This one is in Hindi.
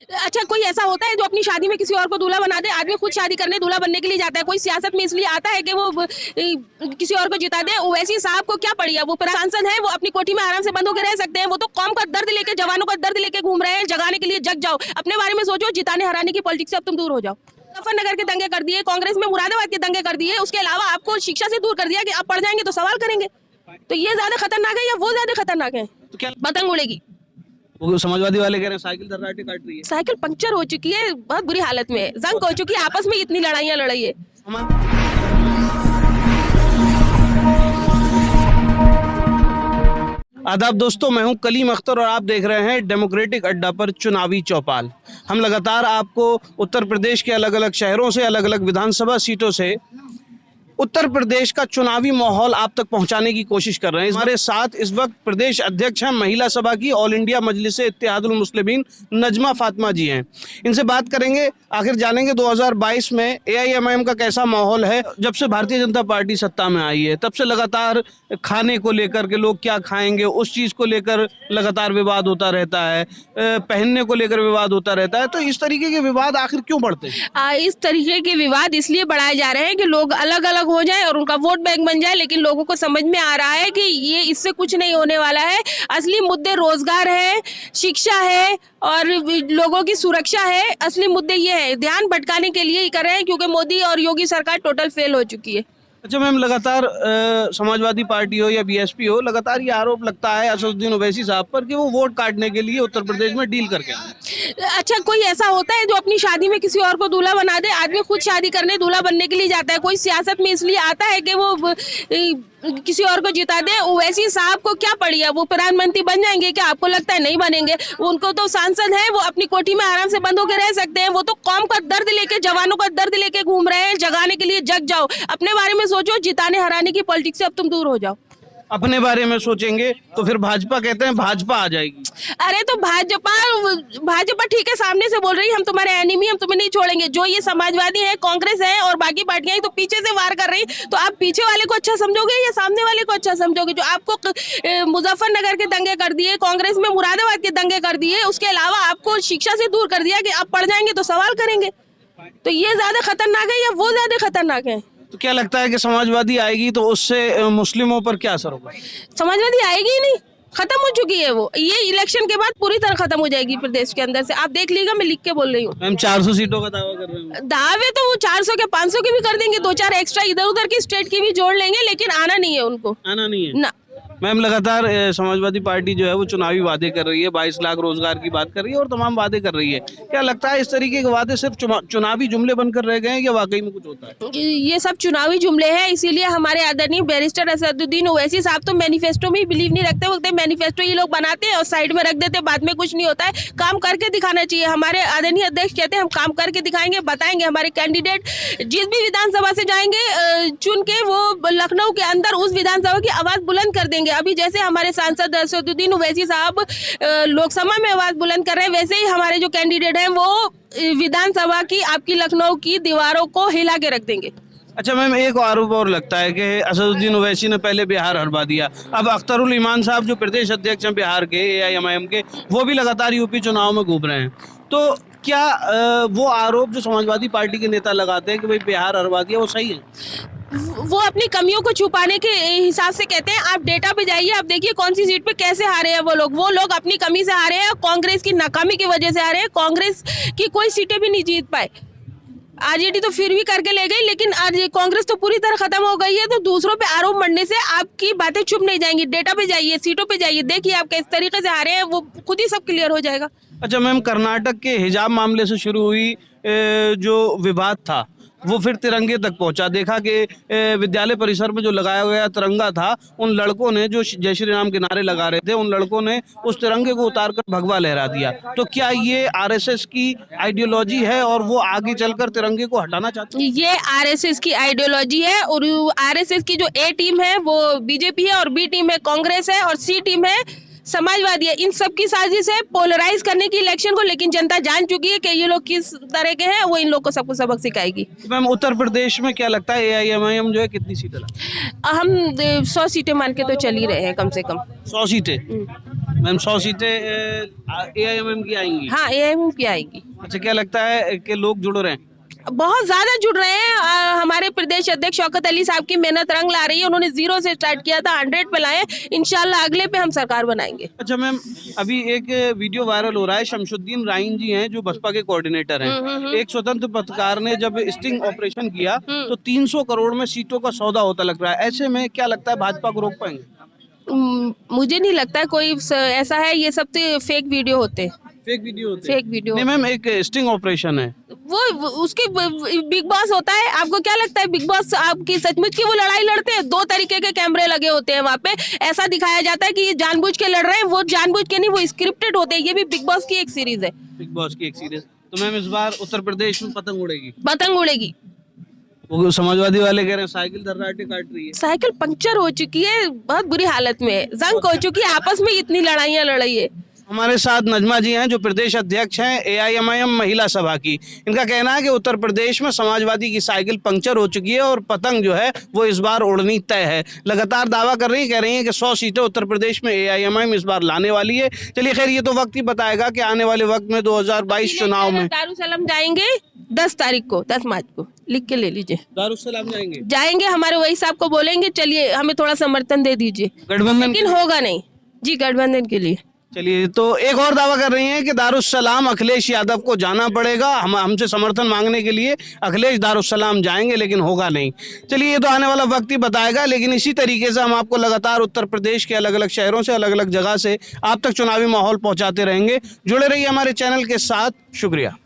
अच्छा, कोई ऐसा होता है जो अपनी शादी में किसी और को दूल्हा बना दे? आदमी खुद शादी करने दूल्हा बनने के लिए जाता है। कोई सियासत में इसलिए आता है कि वो किसी और को जिता दे। ओवैसी साहब को क्या पड़ी है? वो सांसद है, वो अपनी कोठी में आराम से बंद होकर रह सकते हैं। वो तो कौम का दर्द लेके, जवानों का दर्द लेके घूम रहे हैं। जगाने के लिए जग जाओ, अपने बारे में सोचो। जिताने हराने की पॉलिटिक्स से अब तुम दूर हो जाओ। मुजफ्फरनगर के दंगे कर दिए, कांग्रेस में मुरादाबाद के दंगे कर दिए, उसके अलावा आपको शिक्षा से दूर कर दिया कि आप पढ़ जाएंगे तो सवाल करेंगे। तो ये ज्यादा खतरनाक है या वो ज्यादा खतरनाक है? तो क्या पतंग उड़ेगी। वो समाजवादी वाले कह रहे हैं साइकिल दर्राटे काट रही है। साइकिल पंक्चर हो चुकी है, बहुत बुरी हालत में है, जंग हो चुकी है, आपस में इतनी लड़ाइयाँ लड़ी है। आदाब दोस्तों, मैं हूं कलीम अख्तर और आप देख रहे हैं डेमोक्रेटिक अड्डा पर चुनावी चौपाल। हम लगातार आपको उत्तर प्रदेश के अलग अलग शहरों से, अलग अलग विधानसभा सीटों से उत्तर प्रदेश का चुनावी माहौल आप तक पहुंचाने की कोशिश कर रहे हैं। हमारे साथ इस वक्त प्रदेश अध्यक्ष हैं महिला सभा की, ऑल इंडिया मजलिस इत्तेहादुल मुस्लिमीन नजमा फातिमा जी हैं। इनसे बात करेंगे, आखिर जानेंगे 2022 में एआईएमआईएम का कैसा माहौल है। जब से भारतीय जनता पार्टी सत्ता में आई है तब से लगातार खाने को लेकर के, लोग क्या खाएंगे उस चीज़ को लेकर लगातार विवाद होता रहता है, पहनने को लेकर विवाद होता रहता है। तो इस तरीके के विवाद आखिर क्यों बढ़ते हैं? इस तरीके के विवाद इसलिए बढ़ाए जा रहे हैं कि लोग अलग अलग हो जाए और उनका वोट बैंक बन जाए, लेकिन लोगों को समझ में आ रहा है कि ये इससे कुछ नहीं होने वाला है। असली मुद्दे रोजगार है, शिक्षा है और लोगों की सुरक्षा है। असली मुद्दे ये है, ध्यान भटकाने के लिए ही कर रहे हैं क्योंकि मोदी और योगी सरकार टोटल फेल हो चुकी है। अच्छा मैम, लगातार समाजवादी पार्टी हो या बीएसपी हो, लगातार ये आरोप लगता है असदुद्दीन ओवैसी साहब पर कि वो वोट काटने के लिए उत्तर प्रदेश में डील करके आए हैं। अच्छा, कोई ऐसा होता है जो अपनी शादी में किसी और को दूल्हा बना दे? आदमी खुद शादी करने दूल्हा बनने के लिए जाता है। कोई सियासत में इसलिए आता है कि वो किसी और को जिता दे। ओवैसी साहब को क्या पड़ी है? वो प्रधानमंत्री बन जाएंगे क्या? आपको लगता है नहीं बनेंगे? उनको तो सांसद है, वो अपनी कोठी में आराम से बंद होकर रह सकते हैं। वो तो कौम का दर्द लेके, जवानों का दर्द लेके घूम रहे हैं। जगाने के लिए जग जाओ, अपने बारे में सोचो। जिताने हराने की पॉलिटिक्स से अब तुम दूर हो जाओ। अपने बारे में सोचेंगे तो फिर भाजपा कहते हैं भाजपा आ जाएगी। अरे तो भाजपा ठीक है, सामने से बोल रही है हम तुम्हारे एनिमी, हम तुम्हें नहीं छोड़ेंगे। जो ये समाजवादी है, कांग्रेस है और बाकी पार्टियां तो पीछे से वार कर रही, तो आप पीछे वाले को अच्छा समझोगे या सामने वाले को अच्छा समझोगे? जो आपको मुजफ्फरनगर के दंगे कर दिए, कांग्रेस में मुरादाबाद के दंगे कर दिए, उसके अलावा आपको शिक्षा से दूर कर दिया कि आप पढ़ जाएंगे तो सवाल करेंगे। तो ये ज्यादा खतरनाक है या वो ज्यादा खतरनाक है? तो क्या लगता है कि समाजवादी आएगी तो उससे मुस्लिमों पर क्या असर होगा? समाजवादी आएगी ही नहीं, खत्म हो चुकी है वो। ये इलेक्शन के बाद पूरी तरह खत्म हो जाएगी प्रदेश के अंदर से। आप देख लीजिएगा, मैं लिख के बोल रही हूँ। मैम 400 सीटों का दावा कर रहे हैं। दावे तो वो 400 के 500 के भी कर देंगे, 2-4 एक्स्ट्रा इधर उधर की स्टेट की भी जोड़ लेंगे, लेकिन आना नहीं है उनको। आना नहीं है ना। मैम। लगातार समाजवादी पार्टी जो है वो चुनावी वादे कर रही है, 22 लाख रोजगार की बात कर रही है और तमाम वादे कर रही है। क्या लगता है इस तरीके के वादे सिर्फ चुनावी जुमले बनकर रह गए हैं या वाकई में कुछ होता है? ये सब चुनावी जुमले हैं, इसीलिए हमारे आदरणीय बैरिस्टर असदुद्दीन ओवैसी साहब तो मैनिफेस्टो में बिलीव नहीं रखते। वो मैनिफेस्टो ये लोग बनाते हैं और साइड में रख देते हैं, बाद में कुछ नहीं होता है। काम करके दिखाना चाहिए। हमारे आदरणीय अध्यक्ष कहते हैं हम काम करके दिखाएंगे, बताएंगे। हमारे कैंडिडेट जिस भी विधानसभा से जाएंगे चुन के, वो लखनऊ के अंदर उस विधानसभा की आवाज बुलंद कर देंगे। अभी जैसे हमारे सांसद असदुद्दीन ओवैसी साहब लोकसभा में आवाज बुलंद कर रहे हैं, वैसे ही हमारे जो कैंडिडेट हैं वो विधानसभा की, आपकी लखनऊ की दीवारों को हिला के रख देंगे। अच्छा मैम, एक आरोप और लगता है कि असदुद्दीन ओवैसी ने पहले बिहार हरवा दिया। अब अख्तरुल ईमान साहब जो प्रदेश अध्यक्ष हैं बिहार के एआईएमआईएम के, वो भी लगातार यूपी चुनाव में घूम रहे हैं। तो क्या वो आरोप जो समाजवादी पार्टी के नेता लगाते हैं कि भाई बिहार हरवा दिया, वो सही है? वो अपनी कमियों को छुपाने के हिसाब से कहते हैं। आप डेटा पे जाइए, आप देखिए कौन सी सीट पे कैसे हारे हैं वो लोग अपनी कमी से हारे हैं, कांग्रेस की नाकामी की वजह से हारे हैं। कांग्रेस की कोई सीटें भी नहीं जीत पाए। आरजेडी तो फिर भी करके ले गई, लेकिन आज कांग्रेस तो पूरी तरह खत्म हो गई है। तो दूसरों पे आरोप मढ़ने से आपकी बातें चुप नहीं जाएंगी। डेटा पे जाइए, सीटों पे जाइए, देखिए आप किस तरीके से हारे हैं, वो खुद ही सब क्लियर हो जाएगा। अच्छा मैम, कर्नाटक के हिजाब मामले से शुरू हुई जो विवाद था वो फिर तिरंगे तक पहुंचा। देखा कि विद्यालय परिसर में जो लगाया गया तिरंगा था, उन लड़कों ने जो जय श्री राम के नारे लगा रहे थे, उन लड़कों ने उस तिरंगे को उतारकर भगवा लहरा दिया। तो क्या ये आरएसएस की आइडियोलॉजी है और वो आगे चलकर तिरंगे को हटाना चाहते हैं? ये आरएसएस की आइडियोलॉजी है और आरएसएस की जो ए टीम है वो बीजेपी है और बी टीम है कांग्रेस है और सी टीम है समाजवादी है, इन सब की साजिश है पोलराइज करने की इलेक्शन को। लेकिन जनता जान चुकी है कि ये लोग किस तरह के हैं, वो इन लोग को सबको सबक सिखाएगी। मैम उत्तर प्रदेश में क्या लगता है AIMIM जो है कितनी सीटें लाएगी? हम 100 सीटें मान के तो चल ही रहे हैं कम से कम। 100 सीटें। मैम 100 सीटें AIMIM की आएंगी? हाँ, एआईएम की आएगी। अच्छा, क्या लगता है कि लोग जुड़ रहे हैं? बहुत ज्यादा जुड़ रहे हैं। हमारे प्रदेश अध्यक्ष शौकत अली साहब की मेहनत रंग ला रही है। उन्होंने 0 से स्टार्ट किया था, 100 पे लाए। इंशाल्लाह अगले पे हम सरकार बनाएंगे। अच्छा मैम, अभी एक वीडियो वायरल हो रहा है, शमशुद्दीन राइन जी हैं जो बसपा के कोऑर्डिनेटर हैं। एक स्वतंत्र पत्रकार ने जब स्टिंग ऑपरेशन किया तो 300 करोड़ में सीटों का सौदा होता लग रहा है। ऐसे में क्या लगता है भाजपा को रोक पाएंगे? मुझे नहीं लगता है कोई ऐसा है। ये सब तो फेक वीडियो होते हैं। फेक वीडियो होते हैं? फेक वीडियो नहीं मैम, एक स्टिंग ऑपरेशन है वो उसकी बिग बॉस होता है। आपको क्या लगता है बिग बॉस आपकी सचमुच की वो लड़ाई लड़ते हैं? 2 तरीके के कैमरे लगे होते हैं वहाँ पे। ऐसा दिखाया जाता है कि ये जानबूझ के लड़ रहे हैं, वो जानबूझ के नहीं, वो स्क्रिप्टेड होते हैं। ये भी बिग बॉस की एक सीरीज है। बिग बॉस की एक सीरीज। तो मैम इस बार उत्तर प्रदेश में पतंग उड़ेगी? पतंग उड़ेगी। वो समाजवादी वाले कह रहे हैं साइकिल दर्राटे काट रही है। साइकिल पंक्चर हो चुकी है, बहुत बुरी हालत में है, जंग हो चुकी है, आपस में इतनी लड़ाइयाँ लड़ाई है। हमारे साथ नजमा जी हैं जो प्रदेश अध्यक्ष हैं AIMIM महिला सभा की। इनका कहना है कि उत्तर प्रदेश में समाजवादी की साइकिल पंक्चर हो चुकी है और पतंग जो है वो इस बार उड़नी तय है। लगातार दावा कर रही है, कह रही हैं कि 100 सीटें उत्तर प्रदेश में AIMIM इस बार लाने वाली है। चलिए खैर, ये तो वक्त ही बताएगा कि आने वाले वक्त में 2022 चुनाव में दारुसलाम जाएंगे 10 तारीख को, 10 मार्च को, लिख के ले लीजिए। दारुसलाम जाएंगे हमारे वही साहब को बोलेंगे चलिए हमें थोड़ा समर्थन दे दीजिए, गठबंधन, लेकिन होगा नहीं जी गठबंधन के लिए। चलिए, तो एक और दावा कर रही हैं कि दारुसलाम अखिलेश यादव को जाना पड़ेगा। हमसे समर्थन मांगने के लिए अखिलेश दारुसलाम जाएंगे, लेकिन होगा नहीं। चलिए, ये तो आने वाला वक्त ही बताएगा। लेकिन इसी तरीके से हम आपको लगातार उत्तर प्रदेश के अलग अलग शहरों से, अलग अलग जगह से आप तक चुनावी माहौल पहुंचाते रहेंगे। जुड़े रहिए हमारे चैनल के साथ। शुक्रिया।